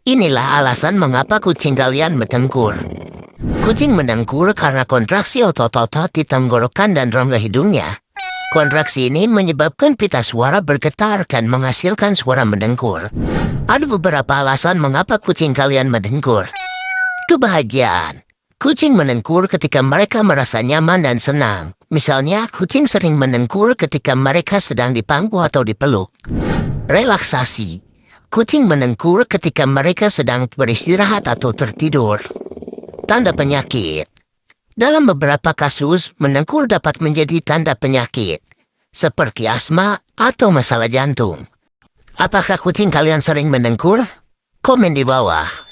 Inilah alasan mengapa kucing kalian mendengkur. Kucing mendengkur karena kontraksi otot-otot di tenggorokan dan rongga hidungnya. Kontraksi ini menyebabkan pita suara bergetar dan menghasilkan suara mendengkur. Ada beberapa alasan mengapa kucing kalian mendengkur. Kebahagiaan. Kucing mendengkur ketika mereka merasa nyaman dan senang. Misalnya, kucing sering mendengkur ketika mereka sedang dipangku atau dipeluk. Relaksasi. Kucing mendengkur ketika mereka sedang beristirahat atau tertidur. Tanda penyakit. Dalam beberapa kasus, mendengkur dapat menjadi tanda penyakit, seperti asma atau masalah jantung. Apakah kucing kalian sering mendengkur? Komen di bawah.